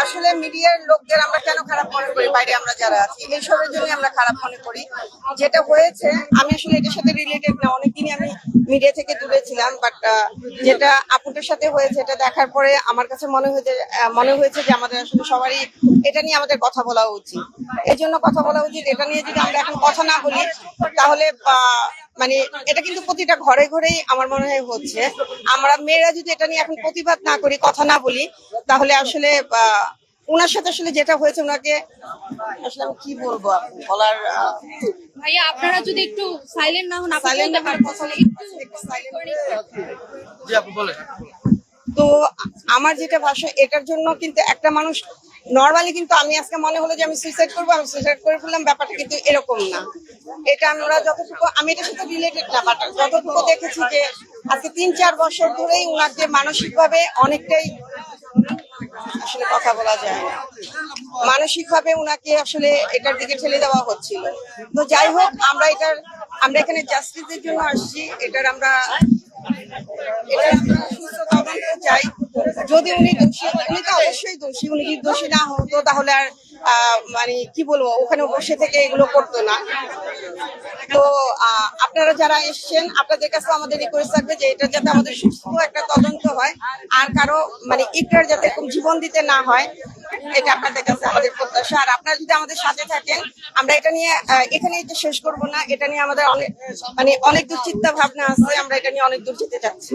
আসলে মিডিয়ার লোকদের আমরা কেন খারাপ মনে করি, বাইরে আমরা যারা আছি এইসবের জন্য আমরা খারাপ মনে করি। যেটা হয়েছে, আমি আসলে এটার সাথে রিলেটেড না, অনেকদিনই আমি মিডিয়া থেকে দূরে ছিলাম, বাট যেটা আপুটার সাথে হয়েছে এটা দেখার পরে আমার কাছে মনে হয়েছে যে আমাদের আসলে সবারই এটা নিয়ে আমাদের কথা বলা উচিত। এই জন্য কথা বলা উচিত। এটা নিয়ে যদি আমরা এখন কথা না বলি তাহলে মানে এটা কিন্তু প্রতিটা ঘরে ঘরেই আমার মনে হয় হচ্ছে। আমরা মেয়েরা যদি এটা নিয়ে এখন প্রতিবাদ না করি, কথা না বলি, তাহলে আসলে ওনার সাথে আসলে যেটা হয়েছে ওনাকে আসলে আমি কি বলবো বলার। ভাইয়া আপনারা যদি একটু সাইলেন্ট না হন, আপনি Silent বলতে না পারেন। কথা একটু জি আপু বলেন। তো আমার যেটা ভাষা, এটার জন্য কিন্তু একটা মানুষ নর্মালি, কিন্তু আমি আজকে মনে হলো যে আমি সুইসাইড করবো, আমি সুইসাইড করে ফেললাম, ব্যাপারটা কিন্তু এরকম না। এটা আমরা যতটুকু, আমি এটার সাথে রিলেটেড না, বাট যতটুকু দেখেছি যে আজকে 3-4 বছর ধরেই উনাকে মানসিকভাবে অনেকটাই, আসলে কথা বলা যায় না, মানসিকভাবে উনাকে আসলে এটার দিকে ঠেলে দেওয়া হচ্ছিল। তো যাই হোক, আমরা এখানে জাস্টিসের জন্য আসছি। এটা সুস্থ তদন্ত চাই। যদি উনি দোষী, উনি তো অবশ্যই দোষী, উনি যদি দোষী না হতো তাহলে আর মানে কি বলবো, ওখানে বসে থেকে এগুলো করতো না। তো আপনারা যারা এসছেন, আপনাদের কাছে আমাদের রিকোয়েস্ট থাকবে যে এটা যাতে আমাদের সুস্থ একটা তদন্ত হয়, আর কারো মানে ইটার যাতে এরকম জীবন দিতে না হয়, এটা আপনাদের কাছে আমাদের প্রত্যাশা। আর আপনারা যদি আমাদের সাথে থাকেন, আমরা এটা নিয়ে এখানে এটা শেষ করব না। এটা নিয়ে আমাদের অনেক দূর চিন্তা ভাবনা আছে, আমরা এটা নিয়ে অনেক দূর যেতে চাচ্ছি।